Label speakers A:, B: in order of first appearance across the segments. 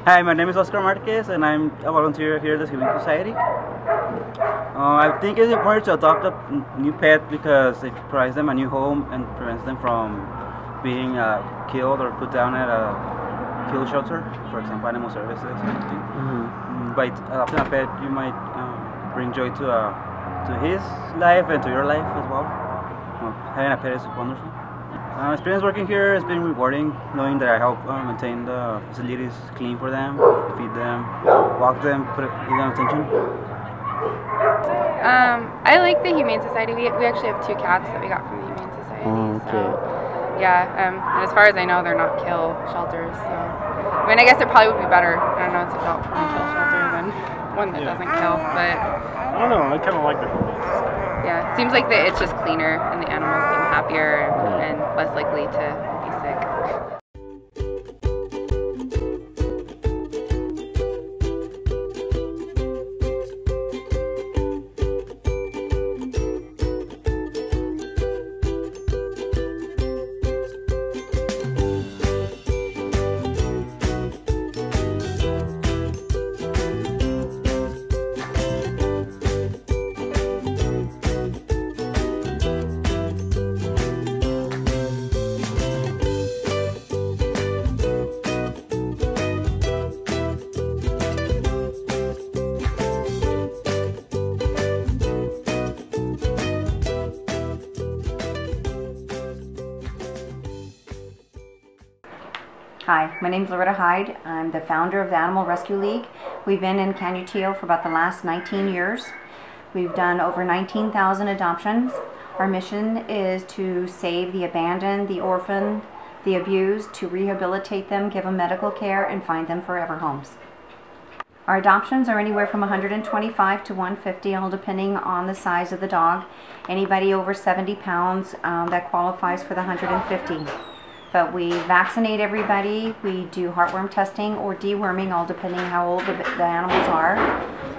A: Hi, my name is Oscar Marquez, and I'm a volunteer here at the Humane Society. I think it's important to adopt a new pet because it provides them a new home and prevents them from being killed or put down at a kill shelter, for example, animal services or anything. By adopting a pet, you might bring joy to his life and to your life as well. Having a pet is wonderful. Experience working here has been rewarding, knowing that I help maintain the facilities clean for them, feed them, walk them, give them attention.
B: I like the Humane Society. We actually have 2 cats that we got from the Humane Society.
C: Okay.
B: So, yeah, and as far as I know, they're not kill shelters. So, I mean, I guess it probably would be better, I don't know, to adopt from a kill shelter than one that doesn't kill, but
C: I don't know, I kind of like the Humane Society.
B: Yeah, it seems like it's just cleaner and the animals seem happier and less likely to be sick.
D: Hi, my name is Loretta Hyde. I'm the founder of the Animal Rescue League. We've been in Canutillo for about the last 19 years. We've done over 19,000 adoptions. Our mission is to save the abandoned, the orphaned, the abused, to rehabilitate them, give them medical care, and find them forever homes. Our adoptions are anywhere from 125 to 150, all depending on the size of the dog. Anybody over 70 pounds that qualifies for the 150. But we vaccinate everybody, we do heartworm testing or deworming, all depending how old the animals are.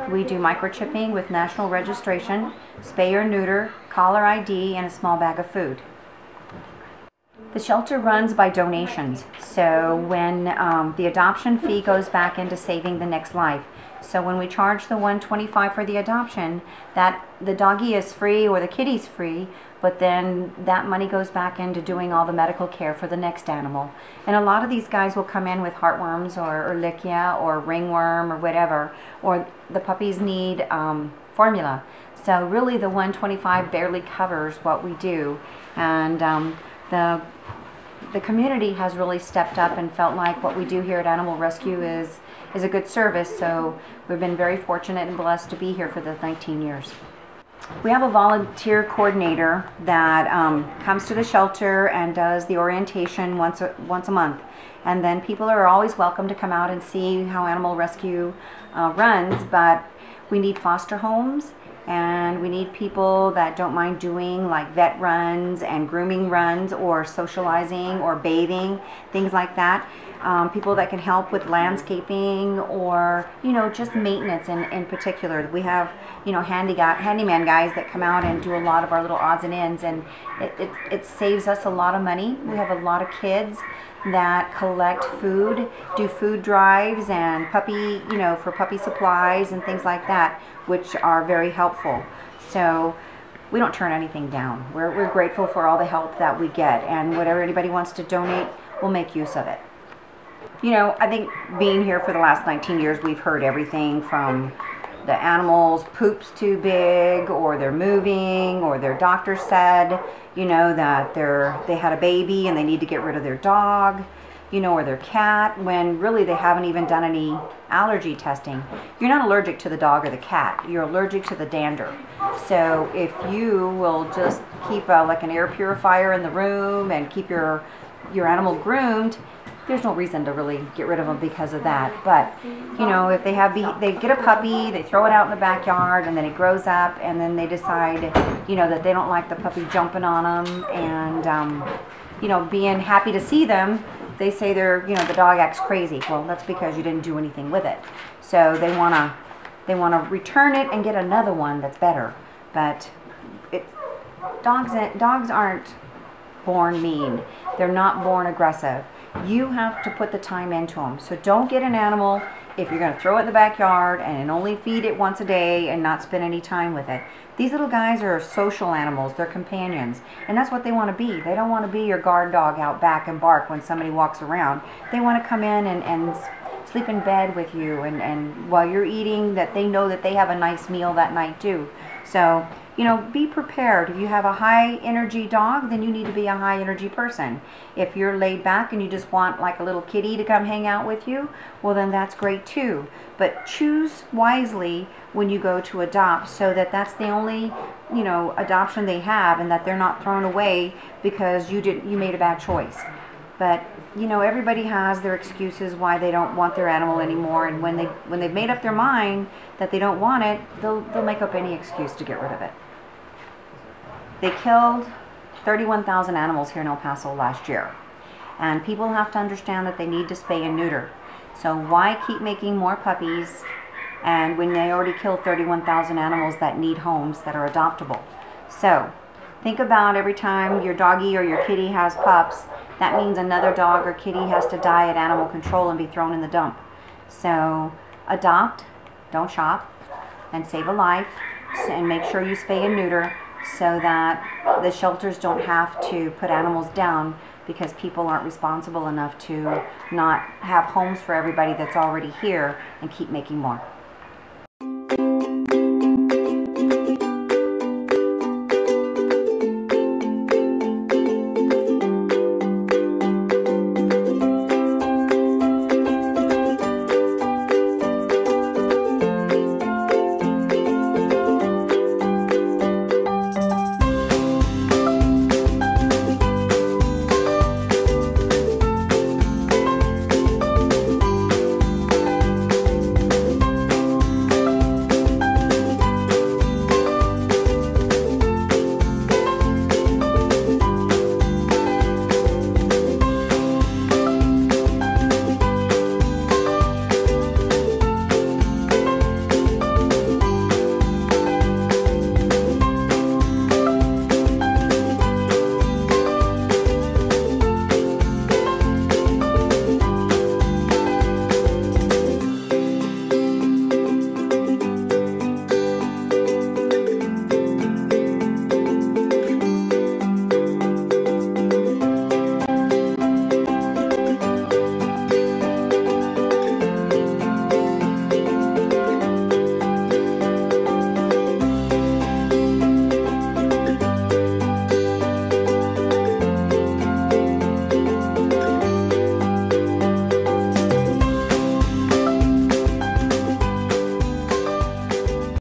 D: We do microchipping with national registration, spay or neuter, collar ID, and a small bag of food. The shelter runs by donations, so when the adoption fee goes back into saving the next life. So when we charge the $125 for the adoption, that the doggy is free or the kitty's free, but then that money goes back into doing all the medical care for the next animal. And a lot of these guys will come in with heartworms or Ehrlichia or ringworm or whatever, or the puppies need formula. So really the $125 barely covers what we do. And the community has really stepped up and felt like what we do here at Animal Rescue is a good service, so we've been very fortunate and blessed to be here for the 19 years. We have a volunteer coordinator that comes to the shelter and does the orientation once a month. And then people are always welcome to come out and see how Animal Rescue runs, but we need foster homes, and we need people that don't mind doing like vet runs and grooming runs or socializing or bathing, things like that. People that can help with landscaping or, you know, just maintenance in particular. We have, you know, handyman guys that come out and do a lot of our little odds and ends, and it saves us a lot of money. We have a lot of kids that collect food, do food drives and puppy, you know, for puppy supplies and things like that, which are very helpful. So we don't turn anything down. We're grateful for all the help that we get, and whatever anybody wants to donate, we'll make use of it. You know, I think being here for the last 19 years, we've heard everything from the animals' poop's too big, or they're moving, or their doctor said, you know, that they had a baby and they need to get rid of their dog, you know, or their cat, when really they haven't even done any allergy testing. You're not allergic to the dog or the cat, you're allergic to the dander. So if you will just keep like an air purifier in the room and keep your animal groomed, there's no reason to really get rid of them because of that. But, you know, if they get a puppy, they throw it out in the backyard, and then it grows up, and then they decide, you know, that they don't like the puppy jumping on them, and, you know, being happy to see them, they say you know, the dog acts crazy. Well, that's because you didn't do anything with it. So they wanna return it and get another one that's better. But dogs aren't born mean. They're not born aggressive. You have to put the time into them. So don't get an animal if you're going to throw it in the backyard and only feed it once a day and not spend any time with it. These little guys are social animals. They're companions. And that's what they want to be. They don't want to be your guard dog out back and bark when somebody walks around. They want to come in and sleep in bed with you, and while you're eating, that they know that they have a nice meal that night too. So, you know, be prepared. If you have a high energy dog, then you need to be a high energy person. If you're laid back and you just want like a little kitty to come hang out with you, well then that's great too. But choose wisely when you go to adopt, so that that's the only, you know, adoption they have, and that they're not thrown away because you made a bad choice. But you know, everybody has their excuses why they don't want their animal anymore, and when they've made up their mind that they don't want it, they'll make up any excuse to get rid of it. They killed 31,000 animals here in El Paso last year, and people have to understand that they need to spay and neuter. So why keep making more puppies, and when they already killed 31,000 animals that need homes that are adoptable? So think about every time your doggy or your kitty has pups, that means another dog or kitty has to die at animal control and be thrown in the dump. So adopt, don't shop, and save a life, and make sure you spay and neuter so that the shelters don't have to put animals down because people aren't responsible enough to not have homes for everybody that's already here and keep making more.